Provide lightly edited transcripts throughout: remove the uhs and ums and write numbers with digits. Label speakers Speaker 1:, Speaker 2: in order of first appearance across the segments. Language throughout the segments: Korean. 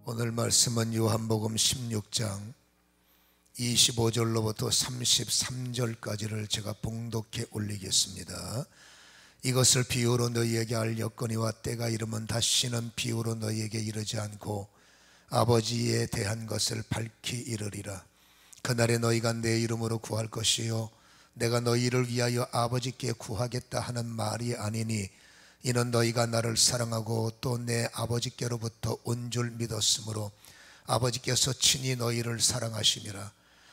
Speaker 1: 오늘 말씀은 요한복음 16장 25절로부터 33절까지를 제가 봉독해 올리겠습니다. 이것을 비유로 너희에게 알렸거니와 때가 이르면 다시는 비유로 너희에게 이르지 않고 아버지에 대한 것을 밝히 이르리라. 그날에 너희가 내 이름으로 구할 것이요 내가 너희를 위하여 아버지께 구하겠다 하는 말이 아니니 이는 너희가 나를 사랑하고 또 내 아버지께로부터 온 줄 믿었으므로 아버지께서 친히 너희를 사랑하심이라.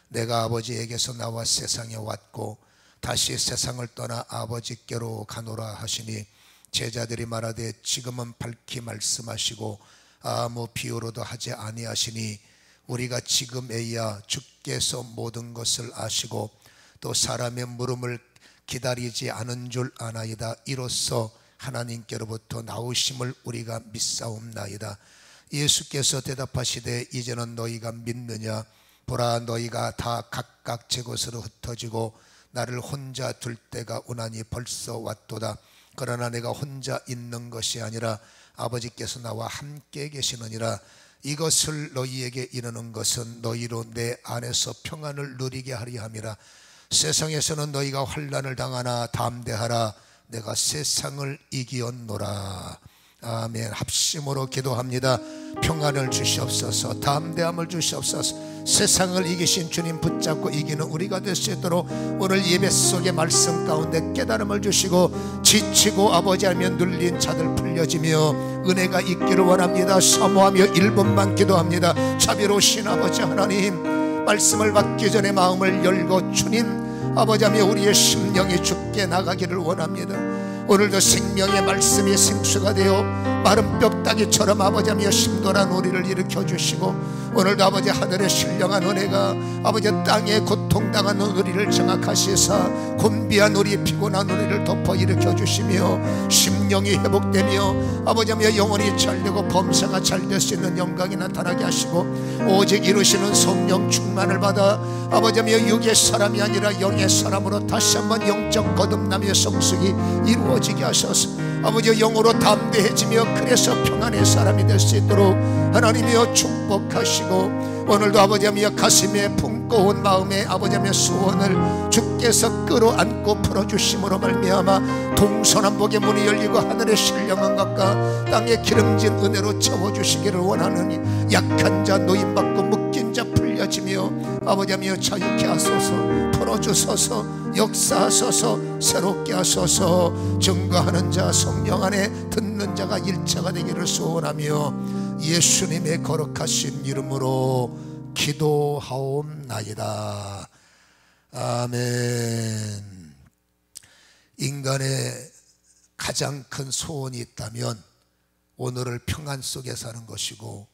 Speaker 1: 내가 아버지에게서 나와 세상에 왔고 다시 세상을 떠나 아버지께로 가노라 하시니 제자들이 말하되 지금은 밝히 말씀하시고 아무 비유로도 하지 아니하시니 우리가 지금에야 주께서 모든 것을 아시고 또 사람의 물음을 기다리지 않은 줄 아나이다. 이로써 하나님께로부터 나오심을 우리가 믿사옵나이다. 예수께서 대답하시되 이제는 너희가 믿느냐? 보라, 너희가 다 각각 제 곳으로 흩어지고 나를 혼자 둘 때가 오나니 벌써 왔도다. 그러나 내가 혼자 있는 것이 아니라 아버지께서 나와 함께 계시느니라. 이것을 너희에게 이르는 것은 너희로 내 안에서 평안을 누리게 하리 함이라. 세상에서는 너희가 환난을 당하나 담대하라. 내가 세상을 이기었노라. 아멘. 합심으로 기도합니다. 평안을 주시옵소서, 담대함을 주시옵소서. 세상을 이기신 주님 붙잡고 이기는 우리가 될 수 있도록 오늘 예배 속의 말씀 가운데 깨달음을 주시고 지치고 아버지 하며 눌린 자들 풀려지며 은혜가 있기를 원합니다. 사모하며 1분만 기도합니다. 자비로우신 아버지 하나님, 말씀을 받기 전에 마음을 열고 주님 아버지 하며 우리의 심령이 주께 나가기를 원합니다. 오늘도 생명의 말씀이 생수가 되어 마른 뼈다귀처럼 아버지 하며 심도란 우리를 일으켜 주시고 오늘도 아버지 하늘의 신령한 은혜가 아버지 땅에 고통당한 우리를 정확하시사 곤비한 우리 피곤한 우리를 덮어 일으켜 주시며 심령이 회복되며 아버지 하며 영혼이 잘되고 범사가 잘 될 수 있는 영광이 나타나게 하시고 오직 이루시는 성령 충만을 받아 아버지 하며 육의 사람이 아니라 영의 사람으로 다시 한번 영적 거듭남의 성숙이 이루어지게 하셔서 아버지 영으로 담대해지며 그래서 평안의 사람이 될 수 있도록 하나님이여 축복하시고 오늘도 아버지며 가슴에 품고 온 마음에 아버지며 소원을 주께서 끌어안고 풀어주심으로 말미암아 동서남북의 문이 열리고 하늘의 신령한 것과 땅의 기름진 은혜로 채워주시기를 원하느니 약한 자 노임받고 묶인 자 풀려지며 아버지며 자유케 하소서, 풀어주소서, 역사하소서, 새롭게 하소서. 증거하는 자 성령 안에 듣는 자가 일체가 되기를 소원하며 예수님의 거룩하신 이름으로 기도하옵나이다. 아멘. 인간의 가장 큰 소원이 있다면 오늘을 평안 속에 사는 것이고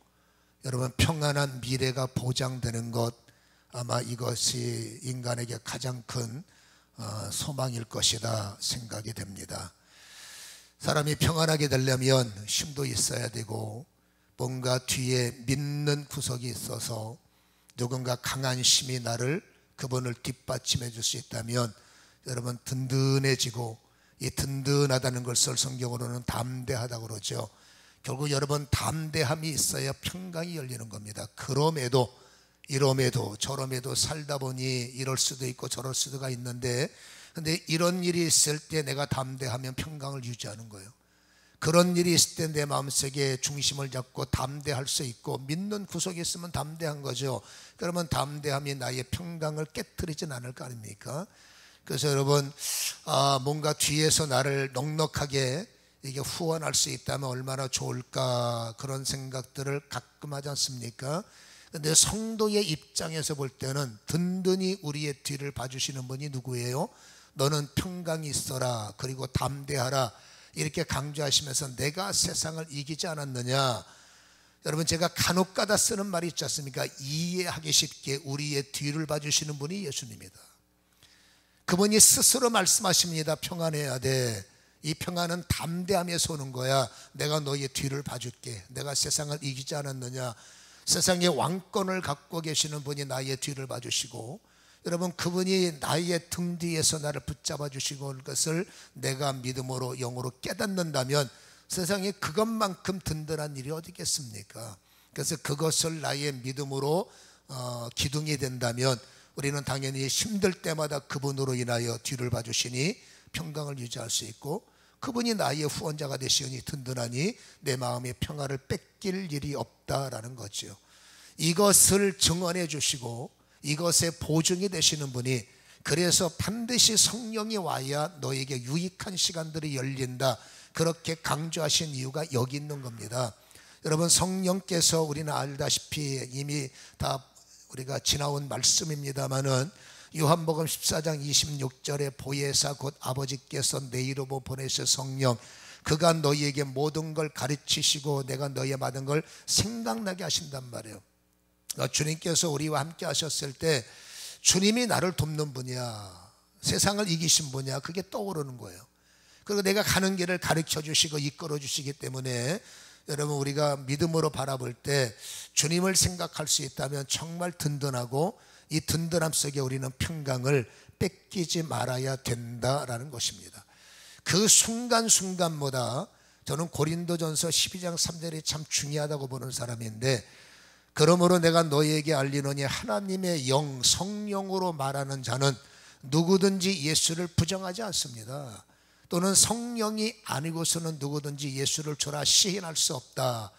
Speaker 1: 여러분 평안한 미래가 보장되는 것, 아마 이것이 인간에게 가장 큰 소망일 것이다 생각이 됩니다. 사람이 평안하게 되려면 힘도 있어야 되고 뭔가 뒤에 믿는 구석이 있어서 누군가 강한 힘이 나를 그분을 뒷받침해 줄 수 있다면 여러분 든든해지고 이 든든하다는 것을 성경으로는 담대하다고 그러죠. 결국 여러분 담대함이 있어야 평강이 열리는 겁니다. 그럼에도 이럼에도 저럼에도 살다 보니 이럴 수도 있고 저럴 수도가 있는데 근데 이런 일이 있을 때 내가 담대하면 평강을 유지하는 거예요. 그런 일이 있을 때 내 마음속에 중심을 잡고 담대할 수 있고 믿는 구석이 있으면 담대한 거죠. 그러면 담대함이 나의 평강을 깨트리진 않을 거 아닙니까? 그래서 여러분 뭔가 뒤에서 나를 넉넉하게 이게 후원할 수 있다면 얼마나 좋을까 그런 생각들을 가끔 하지 않습니까? 근데 성도의 입장에서 볼 때는 든든히 우리의 뒤를 봐주시는 분이 누구예요? 너는 평강이 있어라 그리고 담대하라 이렇게 강조하시면서 내가 세상을 이기지 않았느냐. 여러분 제가 간혹가다 쓰는 말이 있지 않습니까? 이해하기 쉽게 우리의 뒤를 봐주시는 분이 예수님이다. 그분이 스스로 말씀하십니다. 평안해야 돼. 이 평안은 담대함에서 오는 거야. 내가 너의 뒤를 봐줄게. 내가 세상을 이기지 않았느냐. 세상의 왕권을 갖고 계시는 분이 나의 뒤를 봐주시고 여러분 그분이 나의 등 뒤에서 나를 붙잡아 주시고 것을 내가 믿음으로 영으로 깨닫는다면 세상에 그것만큼 든든한 일이 어디 있겠습니까? 그래서 그것을 나의 믿음으로 기둥이 된다면 우리는 당연히 힘들 때마다 그분으로 인하여 뒤를 봐주시니 평강을 유지할 수 있고, 그분이 나의 후원자가 되시니 든든하니 내 마음의 평화를 뺏길 일이 없다라는 거죠. 이것을 증언해 주시고 이것의 보증이 되시는 분이, 그래서 반드시 성령이 와야 너에게 유익한 시간들이 열린다, 그렇게 강조하신 이유가 여기 있는 겁니다. 여러분, 성령께서 우리는 알다시피 이미 다 우리가 지나온 말씀입니다마는 요한복음 14장 26절에 보혜사 곧 아버지께서 내 이름으로 보내실 성령, 그가 너희에게 모든 걸 가르치시고 내가 너희에 받은 걸 생각나게 하신단 말이에요. 그러니까 주님께서 우리와 함께 하셨을 때 주님이 나를 돕는 분이야, 세상을 이기신 분이야, 그게 떠오르는 거예요. 그리고 내가 가는 길을 가르쳐 주시고 이끌어 주시기 때문에 여러분, 우리가 믿음으로 바라볼 때 주님을 생각할 수 있다면 정말 든든하고, 이 든든함 속에 우리는 평강을 뺏기지 말아야 된다라는 것입니다. 그 순간순간마다 저는 고린도전서 12장 3절이 참 중요하다고 보는 사람인데, 그러므로 내가 너희에게 알리노니 하나님의 영 성령으로 말하는 자는 누구든지 예수를 부정하지 않습니다. 또는 성령이 아니고서는 누구든지 예수를 주라 시인할 수 없다.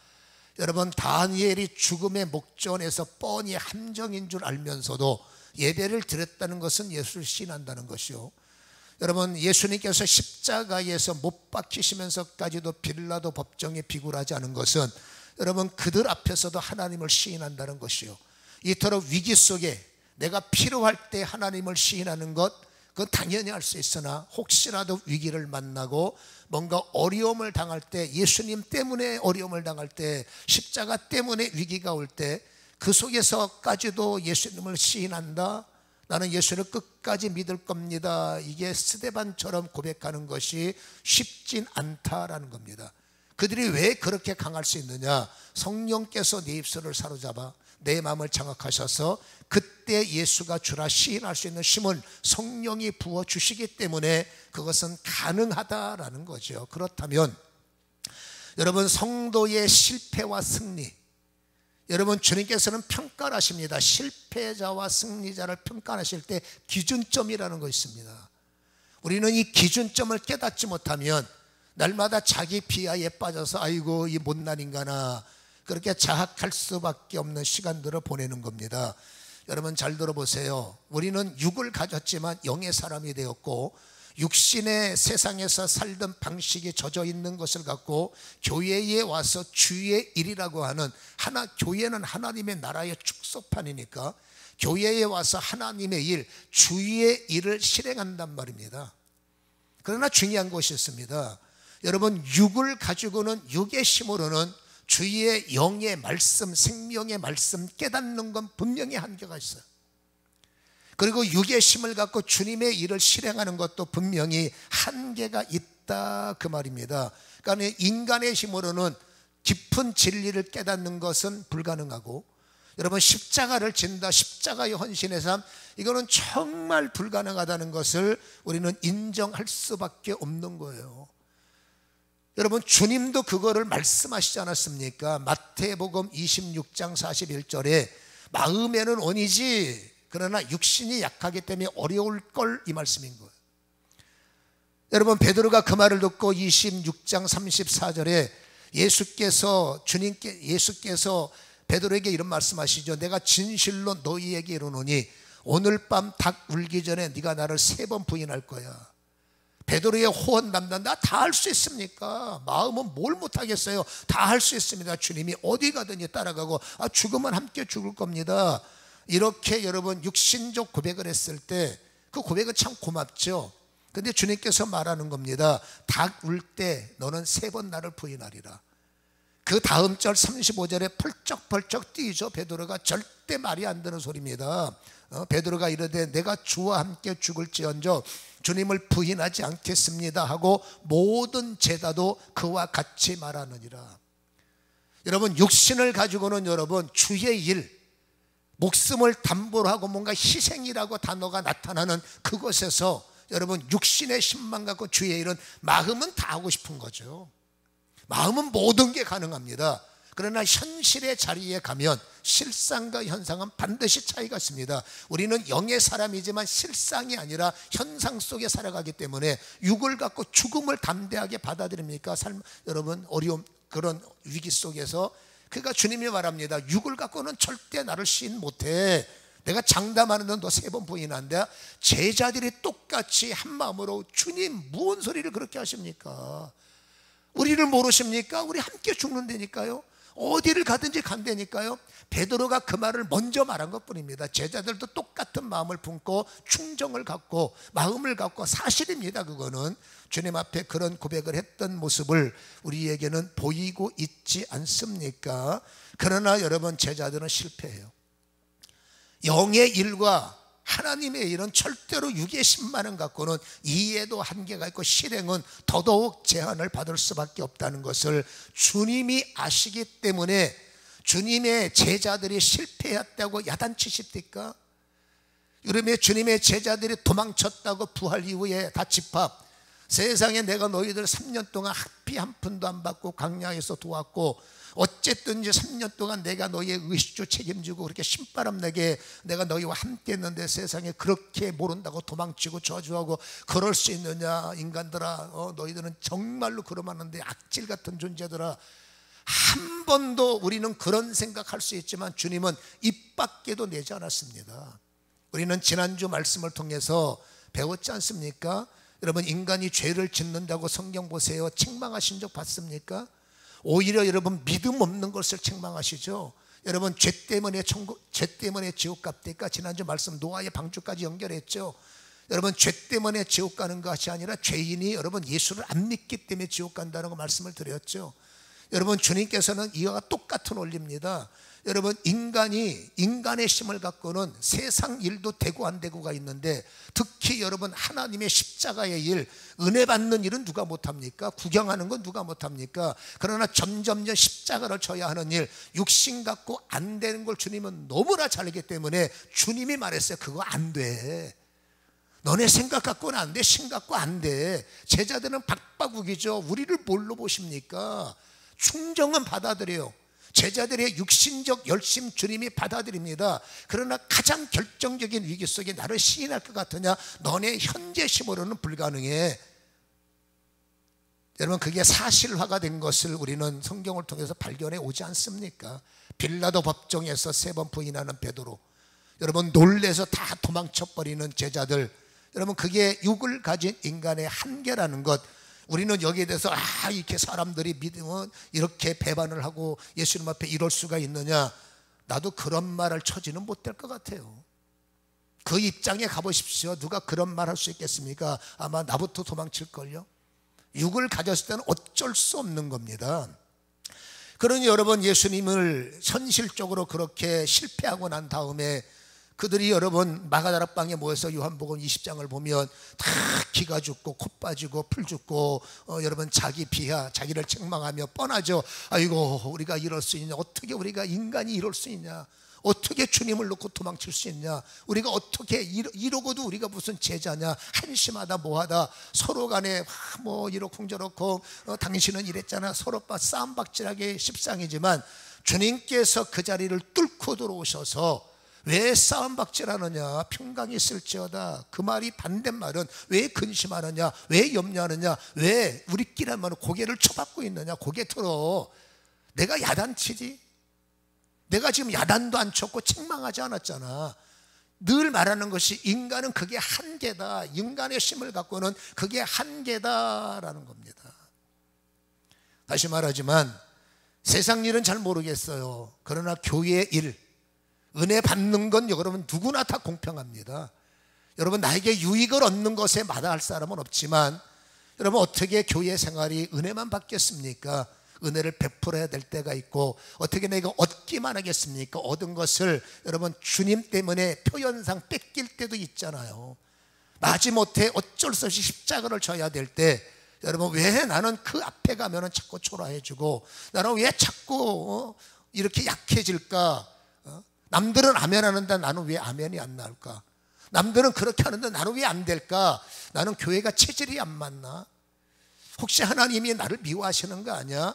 Speaker 1: 여러분, 다니엘이 죽음의 목전에서 뻔히 함정인 줄 알면서도 예배를 드렸다는 것은 예수를 시인한다는 것이요. 여러분, 예수님께서 십자가에서 못 박히시면서까지도 빌라도 법정에 비굴하지 않은 것은 여러분, 그들 앞에서도 하나님을 시인한다는 것이요. 이토록 위기 속에 내가 필요할 때 하나님을 시인하는 것, 그건 당연히 할 수 있으나 혹시라도 위기를 만나고 뭔가 어려움을 당할 때, 예수님 때문에 어려움을 당할 때, 십자가 때문에 위기가 올 때, 그 속에서까지도 예수님을 시인한다, 나는 예수를 끝까지 믿을 겁니다, 이게 스데반처럼 고백하는 것이 쉽진 않다라는 겁니다. 그들이 왜 그렇게 강할 수 있느냐? 성령께서 내 입술을 사로잡아 내 마음을 장악하셔서 그때 예수가 주라 시인할 수 있는 힘을 성령이 부어주시기 때문에 그것은 가능하다라는 거죠. 그렇다면 여러분, 성도의 실패와 승리, 여러분, 주님께서는 평가를 하십니다. 실패자와 승리자를 평가하실 때 기준점이라는 것이 있습니다. 우리는 이 기준점을 깨닫지 못하면 날마다 자기 비하에 빠져서 아이고 이 못난 인간아, 그렇게 자학할 수밖에 없는 시간들을 보내는 겁니다. 여러분, 잘 들어보세요. 우리는 육을 가졌지만 영의 사람이 되었고, 육신의 세상에서 살던 방식이 젖어 있는 것을 갖고 교회에 와서 주의 일이라고 하는, 교회는 하나님의 나라의 축소판이니까 교회에 와서 하나님의 일, 주의 일을 실행한단 말입니다. 그러나 중요한 것이 있습니다. 여러분, 육을 가지고는, 육의 힘으로는 주의 영의 말씀, 생명의 말씀 깨닫는 건 분명히 한계가 있어요. 그리고 육의 힘을 갖고 주님의 일을 실행하는 것도 분명히 한계가 있다, 그 말입니다. 그러니까 인간의 힘으로는 깊은 진리를 깨닫는 것은 불가능하고, 여러분, 십자가를 진다, 십자가의 헌신의 삶, 이거는 정말 불가능하다는 것을 우리는 인정할 수밖에 없는 거예요. 여러분, 주님도 그거를 말씀하시지 않았습니까? 마태복음 26장 41절에 마음에는 원이지 그러나 육신이 약하기 때문에 어려울 걸, 이 말씀인 거예요. 여러분, 베드로가 그 말을 듣고 26장 34절에 예수께서 베드로에게 이런 말씀하시죠. 내가 진실로 너희에게 이르노니 오늘 밤 닭 울기 전에 네가 나를 3번 부인할 거야. 베드로의 호언 담당, 나 다 할 수 있습니까? 마음은 뭘 못하겠어요? 다 할 수 있습니다. 주님이 어디 가든지 따라가고, 죽으면 함께 죽을 겁니다. 이렇게 여러분 육신적 고백을 했을 때 그 고백은 참 고맙죠. 근데 주님께서 말하는 겁니다. 닭 울 때 너는 3번 나를 부인하리라. 그 다음 절 35절에 펄쩍펄쩍 뛰죠. 베드로가 절대 말이 안 되는 소리입니다. 베드로가 이르되 내가 주와 함께 죽을지언정 주님을 부인하지 않겠습니다 하고 모든 제자도 그와 같이 말하느니라. 여러분, 육신을 가지고는 여러분 주의 일, 목숨을 담보로 하고 뭔가 희생이라고 단어가 나타나는 그곳에서 여러분 육신의 힘만 갖고 주의 일은, 마음은 다 하고 싶은 거죠. 마음은 모든 게 가능합니다. 그러나 현실의 자리에 가면 실상과 현상은 반드시 차이가 있습니다. 우리는 영의 사람이지만 실상이 아니라 현상 속에 살아가기 때문에 육을 갖고 죽음을 담대하게 받아들입니까? 여러분 어려움, 그런 위기 속에서. 그러니까 주님이 말합니다. 육을 갖고는 절대 나를 시인 못해. 내가 장담하는 너 3번 부인한데, 제자들이 똑같이 한 마음으로 주님 무슨 소리를 그렇게 하십니까? 우리를 모르십니까? 우리 함께 죽는다니까요. 어디를 가든지 간다니까요. 베드로가 그 말을 먼저 말한 것뿐입니다. 제자들도 똑같은 마음을 품고 충정을 갖고 마음을 갖고, 사실입니다. 그거는 주님 앞에 그런 고백을 했던 모습을 우리에게는 보이고 있지 않습니까? 그러나 여러분, 제자들은 실패해요. 영의 일과 하나님의 일은 절대로 육의 신만은 갖고는 이해도 한계가 있고 실행은 더더욱 제한을 받을 수밖에 없다는 것을 주님이 아시기 때문에 주님의 제자들이 실패했다고 야단치십니까? 그러면 주님의 제자들이 도망쳤다고 부활 이후에 다 집합, 세상에 내가 너희들 3년 동안 학비 한 푼도 안 받고 광야에서 도왔고 어쨌든 이제 3년 동안 내가 너희의 의식주 책임지고 그렇게 신바람 내게 내가 너희와 함께 했는데 세상에 그렇게 모른다고 도망치고 저주하고 그럴 수 있느냐? 인간들아, 너희들은 정말로 그러면는데 악질 같은 존재들아. 한 번도 우리는 그런 생각할 수 있지만 주님은 입 밖에도 내지 않았습니다. 우리는 지난주 말씀을 통해서 배웠지 않습니까? 여러분, 인간이 죄를 짓는다고 성경 보세요. 책망하신 적 봤습니까? 오히려 여러분, 믿음 없는 것을 책망하시죠. 여러분, 죄 때문에 지옥 갑니까? 지난주 말씀 노아의 방주까지 연결했죠. 여러분, 죄 때문에 지옥 가는 것이 아니라 죄인이 여러분 예수를 안 믿기 때문에 지옥 간다는 거 말씀을 드렸죠. 여러분, 주님께서는 이와 똑같은 원리입니다. 여러분, 인간의 힘을 갖고는 세상 일도 되고 안 되고가 있는데, 특히 여러분 하나님의 십자가의 일, 은혜 받는 일은 누가 못합니까? 구경하는 건 누가 못합니까? 그러나 점점점 십자가를 져야 하는 일, 육신 갖고 안 되는 걸 주님은 너무나 잘 알기 때문에 주님이 말했어요. 그거 안 돼. 너네 생각 갖고는 안 돼. 신 갖고 안 돼. 제자들은 박바국이죠. 우리를 뭘로 보십니까? 충정은 받아들여요. 제자들의 육신적 열심 주님이 받아들입니다. 그러나 가장 결정적인 위기 속에 나를 시인할 것 같으냐? 너네 현재 힘으로는 불가능해. 여러분, 그게 사실화가 된 것을 우리는 성경을 통해서 발견해 오지 않습니까? 빌라도 법정에서 3번 부인하는 베드로, 여러분 놀래서 다 도망쳐버리는 제자들, 여러분 그게 육을 가진 인간의 한계라는 것, 우리는 여기에 대해서 이렇게 사람들이 믿으면 이렇게 배반을 하고 예수님 앞에 이럴 수가 있느냐? 나도 그런 말을 처지는 못할 것 같아요. 그 입장에 가보십시오. 누가 그런 말 할 수 있겠습니까? 아마 나부터 도망칠걸요. 육을 가졌을 때는 어쩔 수 없는 겁니다. 그러니 여러분, 예수님을 현실적으로 그렇게 실패하고 난 다음에 그들이 여러분 마가다락방에 모여서 요한복음 20장을 보면 다 기가 죽고 코 빠지고 풀 죽고 여러분 자기 비하, 자기를 책망하며 뻔하죠. 아이고, 우리가 이럴 수 있냐? 어떻게 우리가 인간이 이럴 수 있냐? 어떻게 주님을 놓고 도망칠 수 있냐? 우리가 어떻게 이러고도 우리가 무슨 제자냐? 한심하다, 뭐하다. 서로 간에 뭐 이렇고 저렇고 당신은 이랬잖아. 서로 싸움박질하기 십상이지만 주님께서 그 자리를 뚫고 들어오셔서 왜 싸움박질하느냐? 평강이 있을지어다. 그 말이 반대말은 왜 근심하느냐? 왜 염려하느냐? 왜 우리끼리 하면 고개를 쳐박고 있느냐? 고개 틀어. 내가 야단치지? 내가 지금 야단도 안 쳤고 책망하지 않았잖아. 늘 말하는 것이 인간은 그게 한계다. 인간의 힘을 갖고는 그게 한계다라는 겁니다. 다시 말하지만 세상 일은 잘 모르겠어요. 그러나 교회의 일, 은혜 받는 건 여러분 누구나 다 공평합니다. 여러분, 나에게 유익을 얻는 것에 마다할 사람은 없지만 여러분, 어떻게 교회 생활이 은혜만 받겠습니까? 은혜를 베풀어야 될 때가 있고, 어떻게 내가 얻기만 하겠습니까? 얻은 것을 여러분 주님 때문에 표현상 뺏길 때도 있잖아요. 마지못해 어쩔 수 없이 십자가를 져야 될 때, 여러분 왜 나는 그 앞에 가면은 자꾸 초라해지고, 나는 왜 자꾸 이렇게 약해질까? 남들은 아멘 하는데 나는 왜 아멘이 안 나올까? 남들은 그렇게 하는데 나는 왜 안 될까? 나는 교회가 체질이 안 맞나? 혹시 하나님이 나를 미워하시는 거 아니야?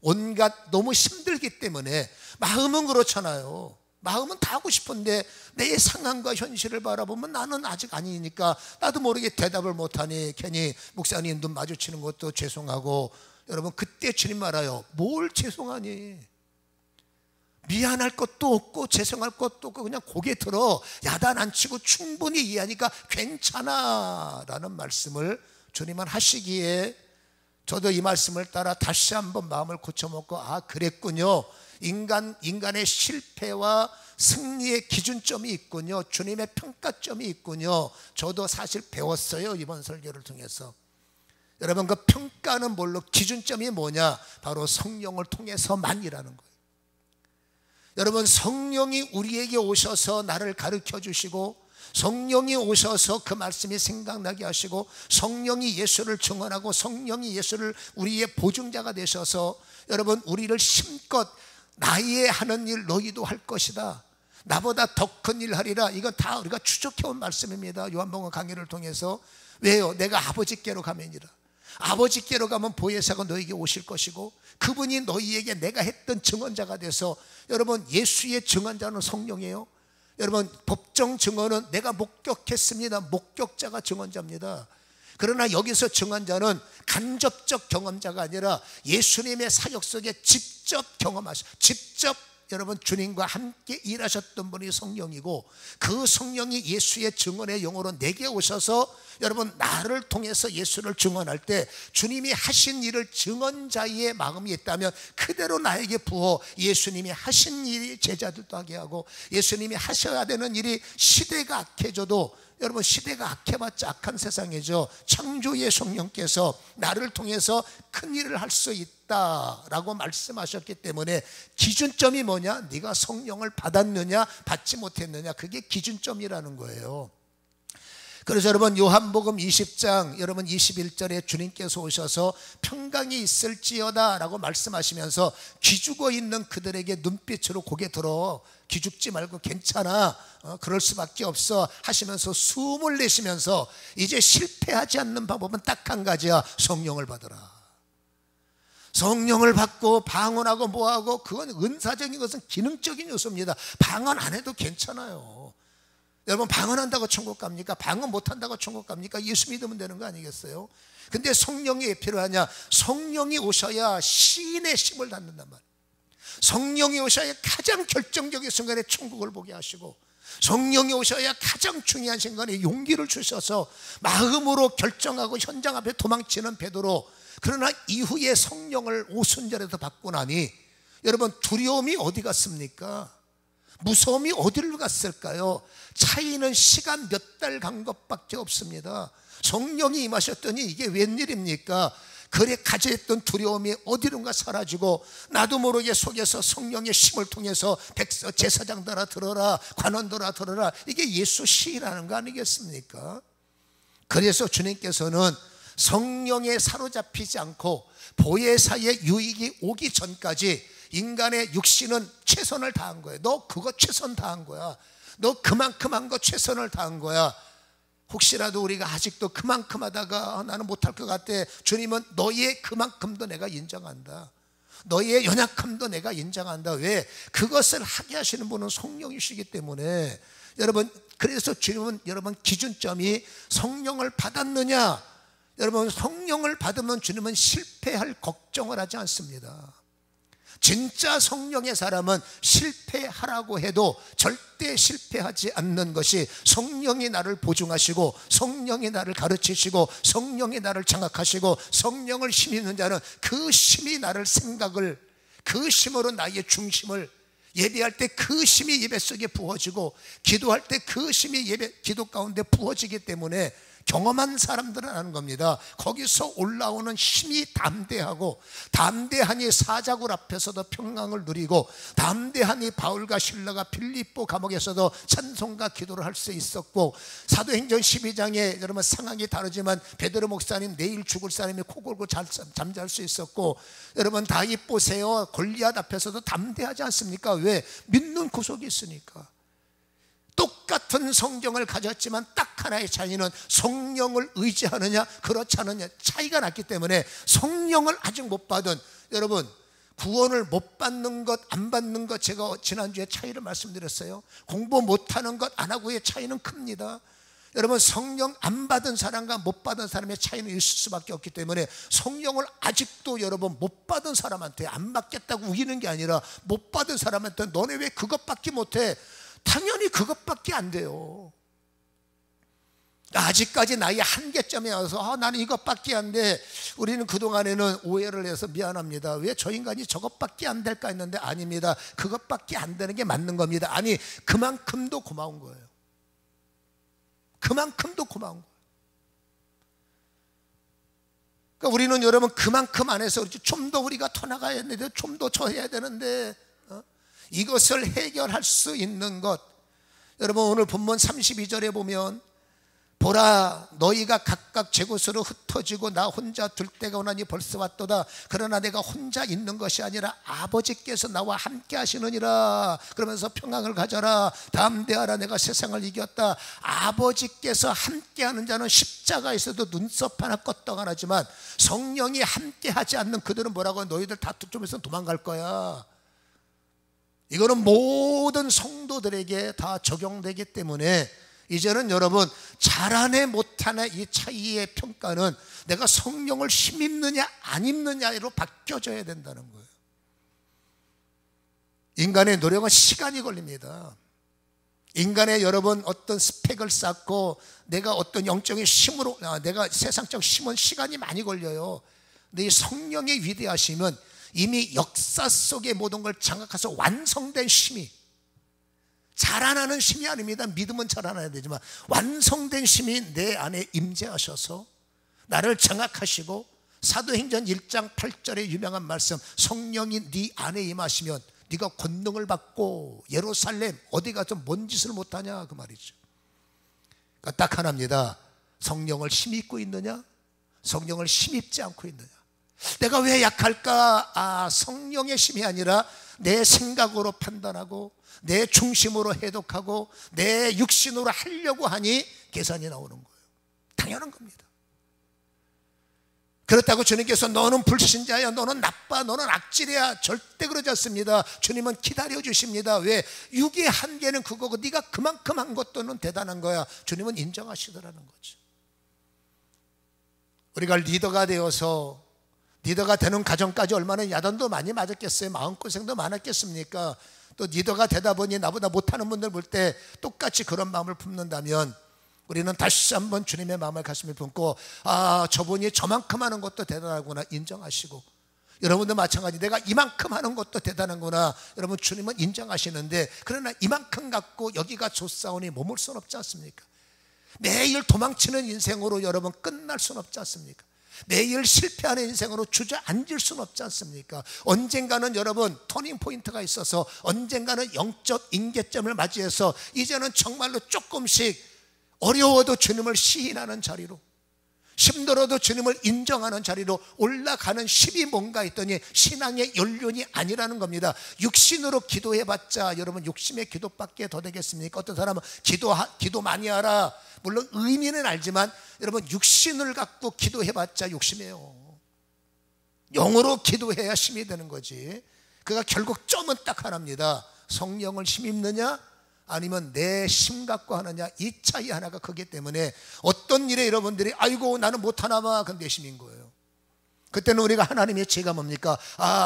Speaker 1: 온갖 너무 힘들기 때문에 마음은 그렇잖아요. 마음은 다 하고 싶은데 내 상황과 현실을 바라보면 나는 아직 아니니까 나도 모르게 대답을 못하니 괜히 목사님 눈 마주치는 것도 죄송하고, 여러분 그때 주님 말아요. 뭘 죄송하니? 미안할 것도 없고 죄송할 것도 없고 그냥 고개 들어 야단 안 치고 충분히 이해하니까 괜찮아 라는 말씀을 주님은 하시기에, 저도 이 말씀을 따라 다시 한번 마음을 고쳐먹고, 아 그랬군요. 인간의 실패와 승리의 기준점이 있군요. 주님의 평가점이 있군요. 저도 사실 배웠어요, 이번 설교를 통해서. 여러분 그 평가는 뭘로, 기준점이 뭐냐? 바로 성령을 통해서만이라는 거예요. 여러분 성령이 우리에게 오셔서 나를 가르쳐 주시고, 성령이 오셔서 그 말씀이 생각나게 하시고, 성령이 예수를 증언하고, 성령이 예수를 우리의 보증자가 되셔서 여러분 우리를 심껏 나의 하는 일 너희도 할 것이다, 나보다 더 큰 일 하리라, 이건 다 우리가 추적해온 말씀입니다. 요한복음 강의를 통해서. 왜요? 내가 아버지께로 가면이라. 아버지께로 가면 보혜사가 너에게 오실 것이고, 그분이 너희에게 내가 했던 증언자가 돼서, 여러분 예수의 증언자는 성령이에요. 여러분 법정 증언은 내가 목격했습니다. 목격자가 증언자입니다. 그러나 여기서 증언자는 간접적 경험자가 아니라 예수님의 사역 속에 직접 직접 여러분 주님과 함께 일하셨던 분이 성령이고, 그 성령이 예수의 증언의 영으로 내게 오셔서 여러분 나를 통해서 예수를 증언할 때, 주님이 하신 일을 증언자의 마음이 있다면 그대로 나에게 부어 예수님이 하신 일이 제자들도 하게 하고, 예수님이 하셔야 되는 일이 시대가 악해져도, 여러분 시대가 악해봤자 악한 세상이죠. 창조의 성령께서 나를 통해서 큰 일을 할 수 있다라고 말씀하셨기 때문에, 기준점이 뭐냐? 네가 성령을 받았느냐 받지 못했느냐, 그게 기준점이라는 거예요. 그래서 여러분 요한복음 20장 여러분 21절에 주님께서 오셔서 평강이 있을지어다 라고 말씀하시면서, 기죽어 있는 그들에게 눈빛으로 고개 들어 기죽지 말고 괜찮아, 그럴 수밖에 없어 하시면서 숨을 내쉬면서, 이제 실패하지 않는 방법은 딱 한 가지야. 성령을 받으라. 성령을 받고 방언하고 뭐하고, 그건 은사적인 것은 기능적인 요소입니다. 방언 안 해도 괜찮아요. 여러분 방언한다고 천국 갑니까? 방언 못한다고 천국 갑니까? 예수 믿으면 되는 거 아니겠어요? 근데 성령이 왜 필요하냐? 성령이 오셔야 시인의 힘을 갖는단 말이에요. 성령이 오셔야 가장 결정적인 순간에 천국을 보게 하시고, 성령이 오셔야 가장 중요한 순간에 용기를 주셔서 마음으로 결정하고 현장 앞에 도망치는 베드로. 그러나 이후에 성령을 오순절에서 받고 나니 여러분 두려움이 어디 갔습니까? 무서움이 어디를 갔을까요? 차이는 시간 몇 달 간 것밖에 없습니다. 성령이 임하셨더니 이게 웬일입니까? 그래 가져있던 두려움이 어디론가 사라지고, 나도 모르게 속에서 성령의 힘을 통해서 제사장들아 들어라, 관원들아 들어라, 이게 예수 시라는 거 아니겠습니까? 그래서 주님께서는 성령에 사로잡히지 않고 보혜사의 유익이 오기 전까지 인간의 육신은 최선을 다한 거예요. 너 그거 최선 다한 거야. 너 그만큼 한 거 최선을 다한 거야. 혹시라도 우리가 아직도 그만큼 하다가 나는 못할 것 같아, 주님은 너의 그만큼도 내가 인정한다. 너의 연약함도 내가 인정한다. 왜? 그것을 하게 하시는 분은 성령이시기 때문에. 여러분 그래서 주님은 여러분 기준점이 성령을 받았느냐. 여러분 성령을 받으면 주님은 실패할 걱정을 하지 않습니다. 진짜 성령의 사람은 실패하라고 해도 절대 실패하지 않는 것이, 성령이 나를 보증하시고 성령이 나를 가르치시고 성령이 나를 장악하시고 성령을 힘입는 자는 그 힘이 나를 생각을, 그 힘으로 나의 중심을, 예배할 때 그 힘이 예배 속에 부어지고 기도할 때 그 힘이 기도 가운데 부어지기 때문에 경험한 사람들은 아는 겁니다. 거기서 올라오는 힘이 담대하고, 담대하니 사자굴 앞에서도 평강을 누리고, 담대하니 바울과 실라가 필립보 감옥에서도 찬송과 기도를 할 수 있었고, 사도행전 12장에 여러분 상황이 다르지만 베드로 목사님 내일 죽을 사람이 코 골고 잠잘 수 있었고, 여러분 다윗 보세요. 골리앗 앞에서도 담대하지 않습니까? 왜? 믿는 구속이 있으니까. 똑같은 성경을 가졌지만 딱 하나의 차이는 성령을 의지하느냐 그렇지 않느냐 차이가 났기 때문에, 성령을 아직 못 받은 여러분 구원을 못 받는 것, 안 받는 것, 제가 지난주에 차이를 말씀드렸어요. 공부 못하는 것, 안 하고의 차이는 큽니다. 여러분, 성령 안 받은 사람과 못 받은 사람의 차이는 있을 수밖에 없기 때문에 성령을 아직도 여러분 못 받은 사람한테 안 받겠다고 우기는 게 아니라 못 받은 사람한테 너네 왜 그것밖에 못해? 당연히 그것밖에 안 돼요. 아직까지 나의 한계점에 와서 나는 이것밖에 안 돼. 우리는 그동안에는 오해를 해서 미안합니다. 왜 저 인간이 저것밖에 안 될까 했는데 아닙니다. 그것밖에 안 되는 게 맞는 겁니다. 아니, 그만큼도 고마운 거예요. 그만큼도 고마운 거예요. 그러니까 우리는 여러분 그만큼 안에서 좀 더 우리가 더 나가야 되는데 좀 더 저 해야 되는데 이것을 해결할 수 있는 것, 여러분 오늘 본문 32절에 보면 보라 너희가 각각 제 곳으로 흩어지고 나 혼자 둘 때가 오나니 벌써 왔도다. 그러나 내가 혼자 있는 것이 아니라 아버지께서 나와 함께 하시느니라. 그러면서 평강을 가져라, 담대하라, 내가 세상을 이겼다. 아버지께서 함께하는 자는 십자가에서도 눈썹 하나 껐다가 하나지만 성령이 함께하지 않는 그들은 뭐라고? 너희들 다투 좀 있으면 도망갈 거야. 이거는 모든 성도들에게 다 적용되기 때문에 이제는 여러분 잘하네 못하네 이 차이의 평가는 내가 성령을 힘입느냐 안 입느냐로 바뀌어져야 된다는 거예요. 인간의 노력은 시간이 걸립니다. 인간의 여러분 어떤 스펙을 쌓고 내가 어떤 영적인 힘으로 내가 세상적 힘은 시간이 많이 걸려요. 근데 이 성령의 위대하심은 이미 역사 속의 모든 걸 장악해서 완성된 힘이, 자라나는 힘이 아닙니다. 믿음은 자라나야 되지만 완성된 힘이 내 안에 임재하셔서 나를 장악하시고, 사도행전 1장 8절의 유명한 말씀, 성령이 네 안에 임하시면 네가 권능을 받고 예루살렘 어디 가서 뭔 짓을 못하냐 그 말이죠. 그러니까 딱 하나입니다. 성령을 힘입고 있느냐, 성령을 힘입지 않고 있느냐. 내가 왜 약할까? 성령의 힘이 아니라 내 생각으로 판단하고 내 중심으로 해독하고 내 육신으로 하려고 하니 계산이 나오는 거예요. 당연한 겁니다. 그렇다고 주님께서 너는 불신자야, 너는 나빠, 너는 악질이야, 절대 그러지 않습니다. 주님은 기다려 주십니다. 왜? 육의 한계는 그거고 네가 그만큼 한 것도는 대단한 거야. 주님은 인정하시더라는 거죠. 우리가 리더가 되어서 리더가 되는 과정까지 얼마나 야단도 많이 맞았겠어요. 마음고생도 많았겠습니까? 또 리더가 되다 보니 나보다 못하는 분들 볼 때 똑같이 그런 마음을 품는다면 우리는 다시 한번 주님의 마음을 가슴에 품고 저분이 저만큼 하는 것도 대단하구나 인정하시고, 여러분도 마찬가지 내가 이만큼 하는 것도 대단한구나 여러분 주님은 인정하시는데, 그러나 이만큼 갖고 여기가 좋사오니 머물 수는 없지 않습니까? 매일 도망치는 인생으로 여러분 끝날 수는 없지 않습니까? 매일 실패하는 인생으로 주저앉을 수는 없지 않습니까? 언젠가는 여러분 터닝 포인트가 있어서 언젠가는 영적 임계점을 맞이해서 이제는 정말로 조금씩 어려워도 주님을 시인하는 자리로, 힘들어도 주님을 인정하는 자리로 올라가는 힘이 뭔가 했더니 신앙의 연륜이 아니라는 겁니다. 육신으로 기도해봤자 여러분 욕심의 기도밖에 더 되겠습니까? 어떤 사람은 기도 많이 하라, 물론 의미는 알지만 여러분 육신을 갖고 기도해봤자 욕심이에요. 영으로 기도해야 힘이 되는 거지. 그가 결국 점은 딱 하나입니다. 성령을 힘입느냐 아니면 내 힘 갖고 하느냐, 이 차이 하나가 크기 때문에 어떤 일에 여러분들이 아이고 나는 못하나 봐, 그건 내 힘인 거예요. 그때는 우리가 하나님의 지혜가 뭡니까?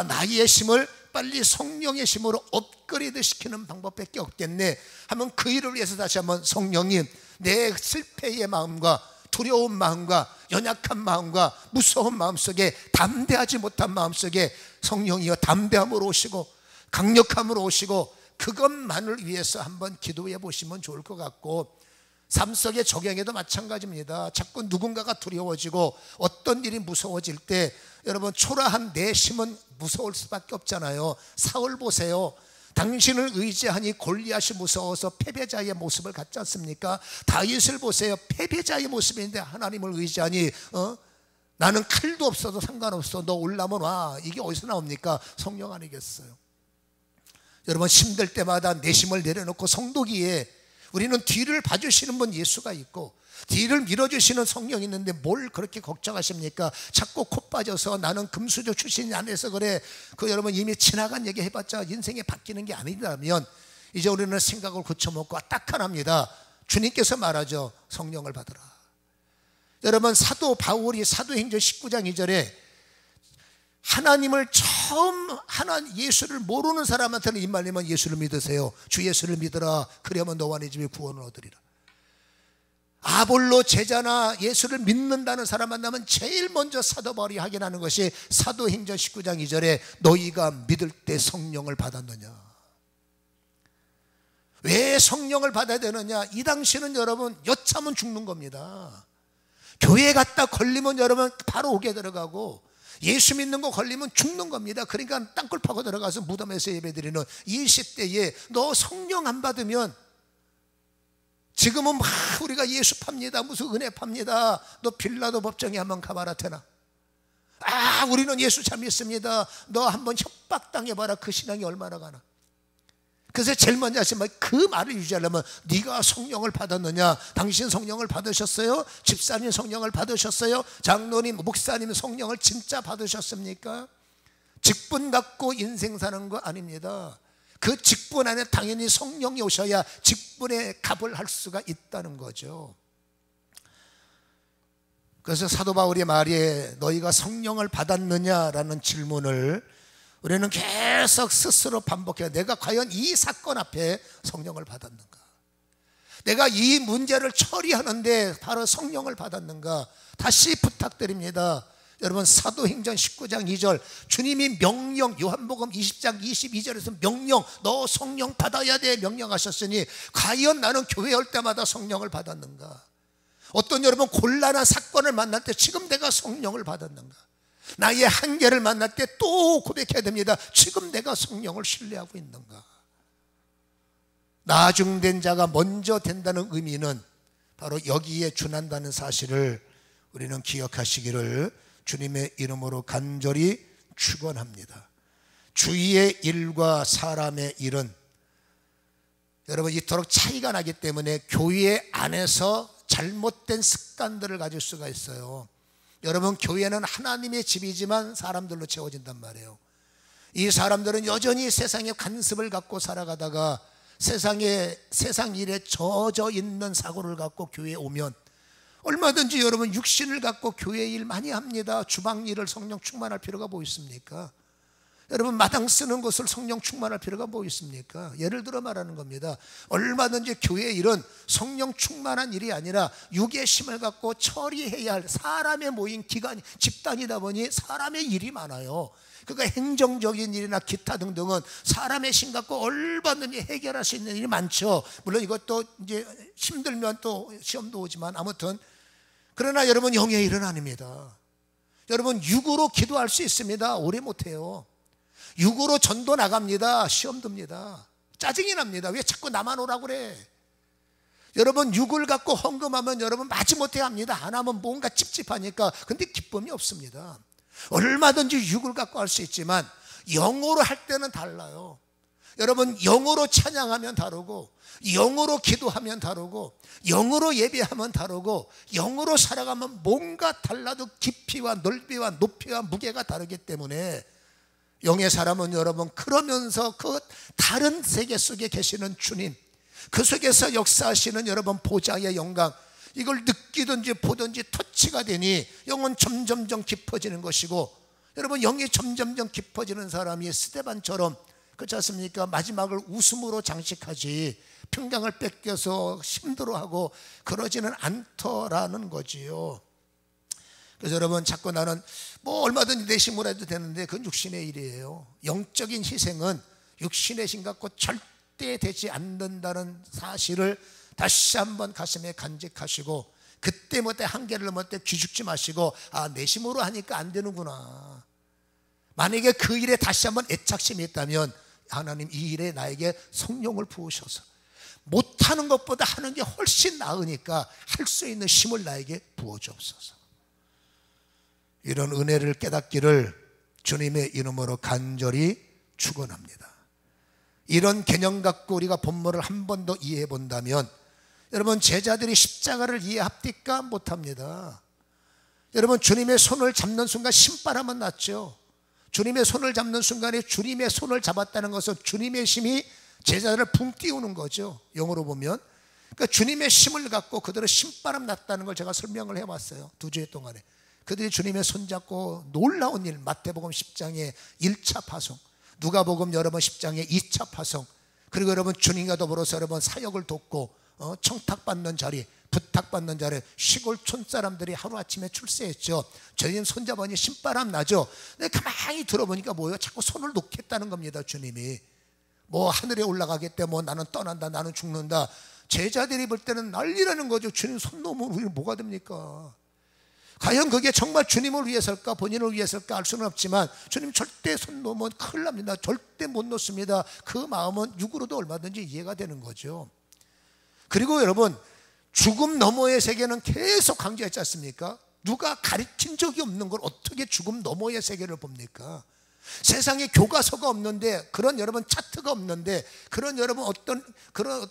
Speaker 1: 나의 힘을 빨리 성령의 힘으로 업그레이드 시키는 방법밖에 없겠네 하면 그 일을 위해서 다시 한번 성령님, 내 실패의 마음과 두려운 마음과 연약한 마음과 무서운 마음 속에, 담대하지 못한 마음 속에 성령이여 담대함으로 오시고 강력함으로 오시고, 그것만을 위해서 한번 기도해 보시면 좋을 것 같고, 삶 속의 적용에도 마찬가지입니다. 자꾸 누군가가 두려워지고 어떤 일이 무서워질 때 여러분 초라한 내 심은 무서울 수밖에 없잖아요. 사울 보세요. 당신을 의지하니 골리앗이 무서워서 패배자의 모습을 갖지 않습니까? 다윗을 보세요. 패배자의 모습인데 하나님을 의지하니 나는 칼도 없어도 상관없어, 너 올라면 와. 이게 어디서 나옵니까? 성령 아니겠어요? 여러분 힘들 때마다 내심을 내려놓고 성도기에 우리는 뒤를 봐주시는 분 예수가 있고 뒤를 밀어주시는 성령이 있는데 뭘 그렇게 걱정하십니까? 자꾸 코 빠져서 나는 금수저 출신이 아니라서 그래. 그 여러분 이미 지나간 얘기 해봤자 인생에 바뀌는 게 아니라면 이제 우리는 생각을 고쳐먹고 딱 하나입니다. 주님께서 말하죠. 성령을 받으라. 여러분 사도 바울이 사도행전 19장 2절에 하나님을 처음 예수를 모르는 사람한테는 입말리면 예수를 믿으세요. 주 예수를 믿으라. 그러면 너와 네 집에 구원을 얻으리라. 아볼로 제자나 예수를 믿는다는 사람 만나면 제일 먼저 사도 바울이 확인하는 것이 사도행전 19장 2절에 너희가 믿을 때 성령을 받았느냐. 왜 성령을 받아야 되느냐? 이 당시는 여러분 여차면 죽는 겁니다. 교회 갔다 걸리면 여러분 바로 옥에 들어가고 예수 믿는 거 걸리면 죽는 겁니다. 그러니까 땅굴 파고 들어가서 무덤에서 예배드리는 이 시대에 너 성령 안 받으면 지금은 막 우리가 예수 팝니다. 무슨 은혜 팝니다. 너 빌라도 법정에 한번 가봐라 되나? 우리는 예수 잘 믿습니다. 너 한번 협박당해봐라. 그 신앙이 얼마나 가나? 그래서 제일 먼저 하시면 그 말을 유지하려면 네가 성령을 받았느냐? 당신 성령을 받으셨어요? 집사님 성령을 받으셨어요? 장로님, 목사님 성령을 진짜 받으셨습니까? 직분 갖고 인생 사는 거 아닙니다. 그 직분 안에 당연히 성령이 오셔야 직분에 값을 할 수가 있다는 거죠. 그래서 사도 바울의 말에 너희가 성령을 받았느냐라는 질문을 우리는 계속 스스로 반복해요. 내가 과연 이 사건 앞에 성령을 받았는가? 내가 이 문제를 처리하는데 바로 성령을 받았는가? 다시 부탁드립니다. 여러분 사도행전 19장 2절 주님이 명령, 요한복음 20장 22절에서 명령, 너 성령 받아야 돼 명령하셨으니 과연 나는 교회 올 때마다 성령을 받았는가? 어떤 여러분 곤란한 사건을 만날 때 지금 내가 성령을 받았는가? 나의 한계를 만날 때 또 고백해야 됩니다. 지금 내가 성령을 신뢰하고 있는가? 나중된 자가 먼저 된다는 의미는 바로 여기에 준한다는 사실을 우리는 기억하시기를 주님의 이름으로 간절히 축원합니다. 주위의 일과 사람의 일은 여러분 이토록 차이가 나기 때문에 교회 안에서 잘못된 습관들을 가질 수가 있어요. 여러분 교회는 하나님의 집이지만 사람들로 채워진단 말이에요. 이 사람들은 여전히 세상의 관습을 갖고 살아가다가 세상 일에 젖어 있는 사고를 갖고 교회에 오면 얼마든지 여러분 육신을 갖고 교회 일 많이 합니다. 주방 일을 성령 충만할 필요가 뭐 있습니까? 여러분 마당 쓰는 것을 성령 충만할 필요가 뭐 있습니까? 예를 들어 말하는 겁니다. 얼마든지 교회 일은 성령 충만한 일이 아니라 육의 힘을 갖고 처리해야 할 사람의 모인 기관, 집단이다 보니 사람의 일이 많아요. 그러니까 행정적인 일이나 기타 등등은 사람의 힘 갖고 얼마든지 해결할 수 있는 일이 많죠. 물론 이것도 이제 힘들면 또 시험도 오지만 아무튼 그러나 여러분 영의 일은 아닙니다. 여러분 육으로 기도할 수 있습니다. 오래 못해요. 육으로 전도 나갑니다. 시험 듭니다. 짜증이 납니다. 왜 자꾸 나만 오라고 그래? 여러분 육을 갖고 헌금하면 여러분 마지못해 합니다. 안 하면 뭔가 찝찝하니까. 근데 기쁨이 없습니다. 얼마든지 육을 갖고 할 수 있지만 영으로 할 때는 달라요. 여러분 영으로 찬양하면 다르고 영으로 기도하면 다르고 영으로 예배하면 다르고 영으로 살아가면 뭔가 달라도 깊이와 넓이와 높이와 무게가 다르기 때문에 영의 사람은 여러분 그러면서 그 다른 세계 속에 계시는 주님, 그 속에서 역사하시는 여러분 보좌의 영광, 이걸 느끼든지 보든지 터치가 되니 영은 점점점 깊어지는 것이고, 여러분 영이 점점점 깊어지는 사람이 스데반처럼 그렇지 않습니까? 마지막을 웃음으로 장식하지 평강을 뺏겨서 힘들어하고 그러지는 않더라는 거지요. 그래서 여러분 자꾸 나는 뭐 얼마든지 내 힘으로 해도 되는데 그건 육신의 일이에요. 영적인 희생은 육신의 힘 갖고 절대 되지 않는다는 사실을 다시 한번 가슴에 간직하시고, 그때 뭐 때 한계를 뭐 때 기죽지 마시고 내 힘으로 하니까 안 되는구나. 만약에 그 일에 다시 한번 애착심이 있다면 하나님 이 일에 나에게 성령을 부으셔서 못하는 것보다 하는 게 훨씬 나으니까 할 수 있는 힘을 나에게 부어주옵소서. 이런 은혜를 깨닫기를 주님의 이름으로 간절히 축원합니다. 이런 개념 갖고 우리가 본문을 한 번 더 이해해 본다면, 여러분 제자들이 십자가를 이해합니까? 못합니다. 여러분 주님의 손을 잡는 순간 신바람은 났죠. 주님의 손을 잡는 순간에 주님의 손을 잡았다는 것은 주님의 힘이 제자들을 붕 띄우는 거죠. 영어로 보면. 그러니까 주님의 힘을 갖고 그들은 신바람 났다는 걸 제가 설명을 해왔어요. 2주일 동안에. 그들이 주님의 손잡고 놀라운 일, 마태복음 10장의 1차 파송, 누가복음 여러분 10장의 2차 파송, 그리고 여러분 주님과 더불어서 여러분 사역을 돕고 청탁받는 자리, 부탁받는 자리, 시골 촌사람들이 하루아침에 출세했죠. 주님 손잡으니 신바람 나죠. 근데 가만히 들어보니까 뭐예요? 자꾸 손을 놓겠다는 겁니다. 주님이 뭐 하늘에 올라가겠대, 뭐 나는 떠난다, 나는 죽는다. 제자들이 볼 때는 난리라는 거죠. 주님 손 놓으면 우리는 뭐가 됩니까? 과연 그게 정말 주님을 위해서일까, 본인을 위해서일까 알 수는 없지만, 주님 절대 손 놓으면 큰일 납니다. 절대 못 놓습니다. 그 마음은 육으로도 얼마든지 이해가 되는 거죠. 그리고 여러분 죽음 너머의 세계는 계속 강조했지 않습니까? 누가 가르친 적이 없는 걸 어떻게 죽음 너머의 세계를 봅니까? 세상에 교과서가 없는데, 그런 여러분 차트가 없는데, 그런 여러분 그런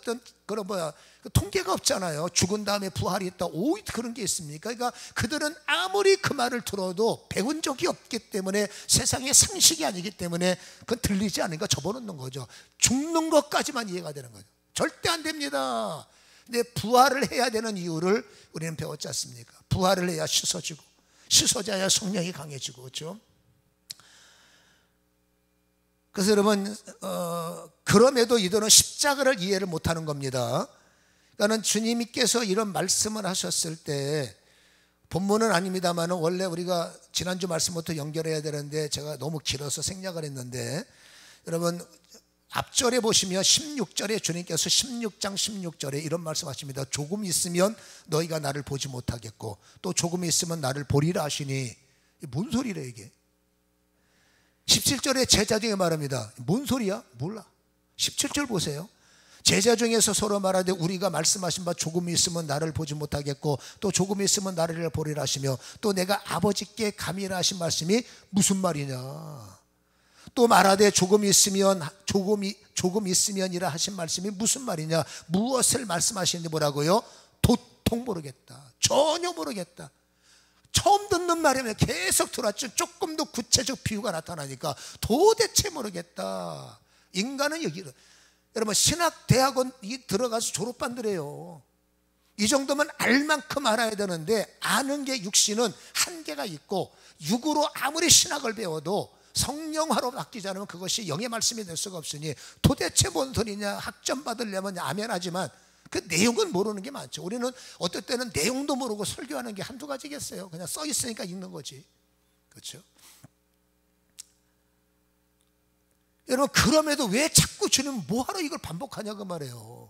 Speaker 1: 통계가 없잖아요. 죽은 다음에 부활이 있다, 오이 그런 게 있습니까? 그러니까 그들은 아무리 그 말을 들어도 배운 적이 없기 때문에, 세상의 상식이 아니기 때문에 그건 들리지 않으니까 접어놓는 거죠. 죽는 것까지만 이해가 되는 거죠. 절대 안 됩니다. 근데 부활을 해야 되는 이유를 우리는 배웠지 않습니까? 부활을 해야 씻어지고, 씻어져야 성령이 강해지고, 그렇죠? 그래서 여러분 그럼에도 이들은 십자가를 이해를 못하는 겁니다. 그러니까 주님께서 이런 말씀을 하셨을 때, 본문은 아닙니다만 원래 우리가 지난주 말씀부터 연결해야 되는데 제가 너무 길어서 생략을 했는데, 여러분 앞절에 보시면 16절에 주님께서 16장 16절에 이런 말씀하십니다. 조금 있으면 너희가 나를 보지 못하겠고 또 조금 있으면 나를 보리라 하시니. 뭔 소리래 이게? 17절에 제자 중에 말합니다. 뭔 소리야? 몰라. 17절 보세요. 제자 중에서 서로 말하되 우리가 말씀하신 바 조금 있으면 나를 보지 못하겠고 또 조금 있으면 나를 보리라 하시며, 또 내가 아버지께 감히라 하신 말씀이 무슨 말이냐. 또 말하되 조금 있으면이라 하신 말씀이 무슨 말이냐. 무엇을 말씀하시는지 뭐라고요? 도통 모르겠다. 전혀 모르겠다. 처음 듣는 말이면 계속 들었죠. 조금 더 구체적 비유가 나타나니까 도대체 모르겠다. 인간은 여기로, 여러분 신학대학원 들어가서 졸업반들이에요. 이 정도면 알 만큼 알아야 되는데, 아는 게 육신은 한계가 있고, 육으로 아무리 신학을 배워도 성령화로 바뀌지 않으면 그것이 영의 말씀이 될 수가 없으니, 도대체 뭔 소리냐, 학점 받으려면 아멘하지만 그 내용은 모르는 게 많죠. 우리는 어떨 때는 내용도 모르고 설교하는 게 한두 가지겠어요. 그냥 써 있으니까 읽는 거지. 그렇죠? 여러분 그럼에도 왜 자꾸 주님은 뭐하러 이걸 반복하냐고 말해요.